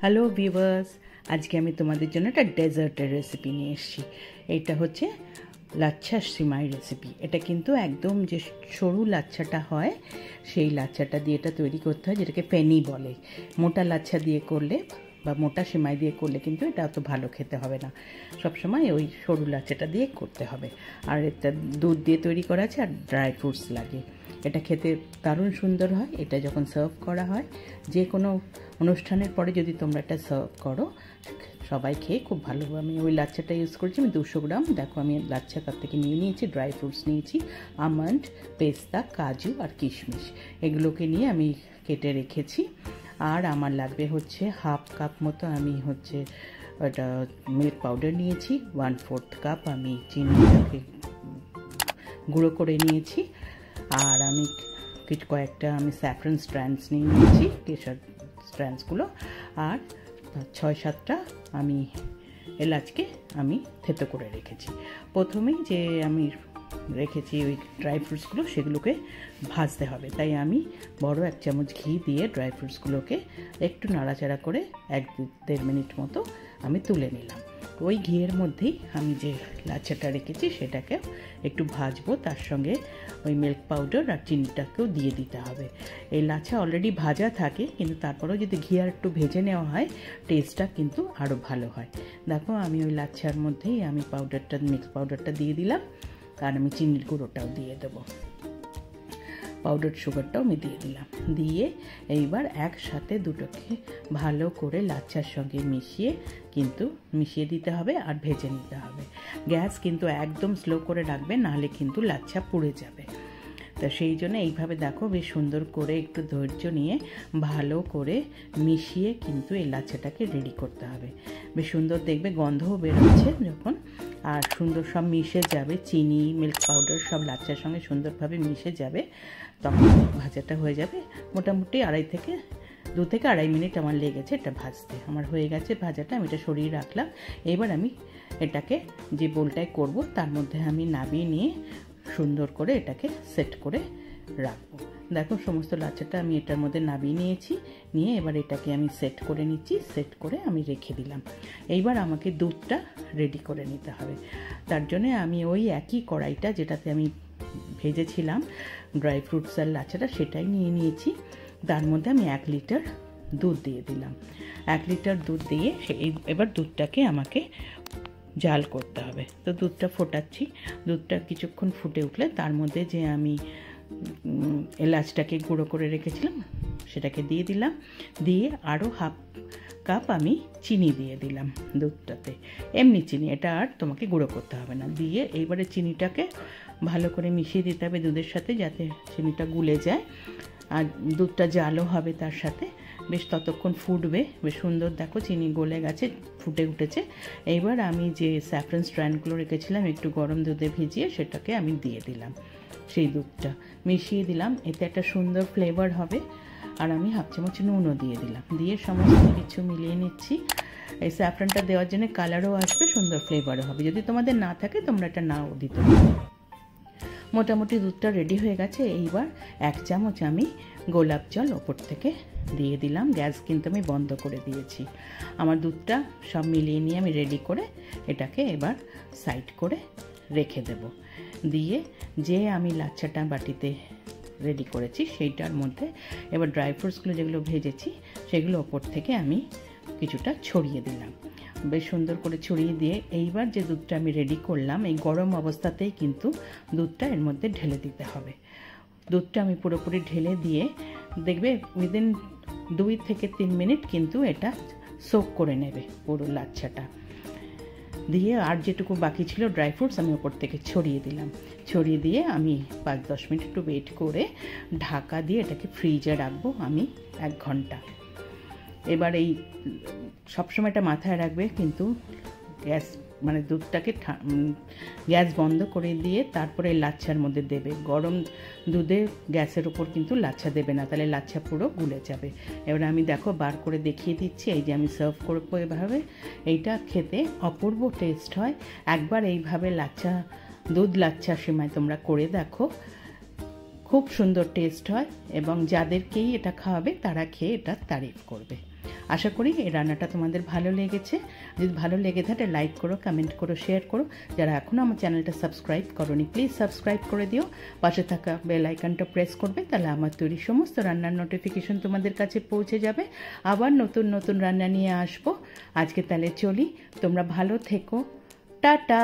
Hello viewers, আজকে আমি তোমাদের জন্য একটা ডেজার্টের রেসিপি নিয়ে এসেছি। এটা হচ্ছে লাচ্ছা সিমাই রেসিপি। এটা কিন্তু একদম যে সরু লাচ্ছাটা হয় সেই লাচ্ছাটা দিয়ে এটা তৈরি করতে হয়, যেটাকে পেনি বলে। মোটা লাচ্ছা দিয়ে করলে বা মোটা সিমাই দিয়ে করলে কিন্তু এটা অত ভালো খেতে হবে না, সবসময় ওই সরু লাচ্ছাটা দিয়ে করতে হবে। আর এটা দুধ দিয়ে তৈরি করা আছে আর ড্রাই ফ্রুটস লাগে। এটা খেতে দারুণ সুন্দর হয়। এটা যখন সার্ভ করা হয় যে কোনো অনুষ্ঠানের পরে যদি তোমরা এটা সার্ভ করো, সবাই খেয়ে খুব ভালো। আমি ওই লাচ্ছাটা ইউজ করেছি, আমি 200 গ্রাম। দেখো আমি লাচ্ছা তার থেকে নিয়ে নিয়েছি, ড্রাই ফ্রুটস নিয়েছি, আমন্ড, পেস্তা, কাজু আর কিশমিশ, এগুলোকে নিয়ে আমি কেটে রেখেছি। আর আমার লাগবে হচ্ছে হাফ কাপ মতো আমি হচ্ছে ওটা মিল্ক পাউডার নিয়েছি, 1/4 কাপ আমি চিনিটাকে গুঁড়ো করে নিয়েছি। আর আমি কয়েকটা আমি স্যাফরন স্ট্র্যান্ডস নিয়ে নিয়েছি, কেশর স্ট্র্যান্ডসগুলো। আর 6-7টা আমি এলাচকে আমি থেতো করে রেখেছি। প্রথমেই যে আমি রেখেছি ওই ড্রাই ফ্রুটসগুলো, সেগুলোকে ভাজতে হবে। তাই আমি বড় 1 চামচ ঘি দিয়ে ড্রাই ফ্রুটসগুলোকে একটু নাড়াচাড়া করে 1-1.5 মিনিট মতো আমি তুলে নিলাম। ওই ঘিয়ের মধ্যেই আমি যে লাচ্ছাটা রেখেছি সেটাকে একটু ভাজবো, তার সঙ্গে ওই মিল্ক পাউডার আর চিনিটাকেও দিয়ে দিতে হবে। এই লাচ্ছা অলরেডি ভাজা থাকে, কিন্তু তারপরেও যদি ঘি আর একটু ভেজে নেওয়া হয় টেস্টটা কিন্তু আরও ভালো হয়। দেখো আমি ওই লাচ্ছার মধ্যেই আমি মিল্ক পাউডারটা দিয়ে দিলাম, আর আমি চিনির গুঁড়োটাও দিয়ে দেবো, পাউডার সুগারটাও আমি দিয়ে দিলাম। দিয়ে এইবার একসাথে দুটোকে ভালো করে লাচ্ছার সঙ্গে মিশিয়ে দিতে হবে আর ভেজে নিতে হবে। গ্যাস কিন্তু একদম স্লো করে রাখবে, নাহলে কিন্তু লাচ্ছা পুড়ে যাবে। তা সেই জন্য এইভাবে দেখো বেশ সুন্দর করে একটু ধৈর্য নিয়ে ভালো করে মিশিয়ে কিন্তু এই লাচ্ছাটাকে রেডি করতে হবে। বেশ সুন্দর দেখবে গন্ধও বেরোচ্ছে যখন, আর সুন্দর সব মিশে যাবে, চিনি মিল্ক পাউডার সব লাচ্ছার সঙ্গে সুন্দরভাবে মিশে যাবে, তখন ভাজাটা হয়ে যাবে। মোটামুটি 2 থেকে আড়াই মিনিট আমার লেগেছে এটা ভাজতে। আমার হয়ে গেছে ভাজাটা, আমি এটা সরিয়ে রাখলাম। এবার আমি এটাকে যে বোলটায় করব তার মধ্যে আমি নামিয়ে নিয়ে সুন্দর করে এটাকে সেট করে রাখবো। দেখো সমস্ত লাচ্ছাটা আমি এটার মধ্যে নামিয়ে নিয়েছি, নিয়ে এবার এটাকে আমি সেট করে নিচ্ছি। সেট করে আমি রেখে দিলাম। এইবার আমাকে দুধটা রেডি করে নিতে হবে। তার জন্য আমি ওই একই কড়াইটা যেটাতে আমি ভেজেছিলাম ড্রাই ফ্রুটস আর লাচ্ছাটা, সেটাই নিয়ে নিয়েছি। তার মধ্যে আমি 1 লিটার দুধ দিয়ে দিলাম। 1 লিটার দুধ দিয়ে এবার দুধটাকে আমাকে জাল করতে হবে। তো দুধটা ফোটাচ্ছি। দুধটা কিছুক্ষণ ফুটে উঠলে তার মধ্যে যে আমি এলাচটাকে গুঁড়ো করে রেখেছিলাম সেটাকে দিয়ে দিলাম। দিয়ে আরও হাফ কাপ আমি চিনি দিয়ে দিলাম দুধটাতে, এমনি চিনি, এটা আর তোমাকে গুঁড়ো করতে হবে না। দিয়ে এইবারে চিনিটাকে ভালো করে মিশিয়ে দিতে হবে দুধের সাথে, যাতে চিনিটা গুলে যায়। আর দুধটা জালও হবে তার সাথে। বেশ ততক্ষণ ফুটবে। বেশ সুন্দর দেখো চিনি গলে গেছে, ফুটে উঠেছে। এইবার আমি যে স্যাফরন স্ট্র্যান্ডগুলো রেখেছিলাম একটু গরম দুধে ভিজিয়ে, সেটাকে আমি দিয়ে দিলাম, সেই দুধটা মিশিয়ে দিলাম। এতে একটা সুন্দর ফ্লেভার হবে। আর আমি হাফ চামচ নুনও দিয়ে দিলাম। দিয়ে সমস্ত কিছু মিলিয়ে নিচ্ছি। এই স্যাফরনটা দেওয়ার জন্য কালারও আসবে, সুন্দর ফ্লেভারও হবে। যদি তোমাদের না থাকে তোমরা এটা নাও দিতে পারো। মোটামুটি দুধটা রেডি হয়ে গেছে। এইবার 1 চামচ আমি গোলাপ জল ওপর থেকে দিয়ে দিলাম। গ্যাস কিন্তু আমি বন্ধ করে দিয়েছি। আমার দুধটা সব মিলিয়ে নিয়ে আমি রেডি করে এটাকে এবার সাইড করে রেখে দেব। দিয়ে যে আমি লাচ্ছাটা বাটিতে রেডি করেছি সেইটার মধ্যে এবার ড্রাই ফ্রুটসগুলো যেগুলো ভেজেছি সেগুলো ওপর থেকে আমি কিছুটা ছড়িয়ে দিলাম। বেশ সুন্দর করে ছড়িয়ে দিয়ে এইবার যে দুধটা আমি রেডি করলাম, এই গরম অবস্থাতেই কিন্তু দুধটা এর মধ্যে ঢেলে দিতে হবে। দুধটা আমি পুরোপুরি ঢেলে দিয়ে দেখবে উইদিন 2 থেকে 3 মিনিট কিন্তু এটা সোক করে নেবে পুরো লাচ্ছাটা। দিয়ে আর যেটুকু বাকি ছিল ড্রাই ফ্রুটস আমি ওপর থেকে ছড়িয়ে দিলাম। ছড়িয়ে দিয়ে আমি 5-10 মিনিট একটু ওয়েট করে ঢাকা দিয়ে এটাকে ফ্রিজে রাখবো আমি 1 ঘন্টা। এবার এই সবসময় এটা মাথায় রাখবে, কিন্তু দুধটাকে গ্যাস বন্ধ করে দিয়ে তারপরে লাচ্ছার মধ্যে দেবে। গরম দুধে গ্যাসের উপর কিন্তু লাচ্ছা দেবে না, তাহলে লাচ্ছা পুরো গুলে যাবে। এবার আমি দেখো বার করে দেখিয়ে দিচ্ছি। এই যে আমি সার্ভ করবো এভাবে। এইটা খেতে অপূর্ব টেস্ট হয়। একবার এইভাবে দুধ লাচ্ছা সিমাই তোমরা করে দেখো, খুব সুন্দর টেস্ট হয় এবং যাদেরকেই এটা খাওয়াবে তারা খেয়ে এটা তারিফ করবে। আশা করি এই রান্নাটা তোমাদের ভালো লেগেছে। যদি ভালো লেগে থাকে লাইক করো, কমেন্ট করো, শেয়ার করো। যারা এখনও আমার চ্যানেলটা সাবস্ক্রাইব করোনি প্লিজ সাবস্ক্রাইব করে দিও, পাশে থাকা বেল আইকনটা প্রেস করবে, তাহলে আমার তৈরি সমস্ত রান্নার নোটিফিকেশন তোমাদের কাছে পৌঁছে যাবে। আবার নতুন নতুন রান্না নিয়ে আসবো। আজকে তাহলে চলি, তোমরা ভালো থেকো, টাটা।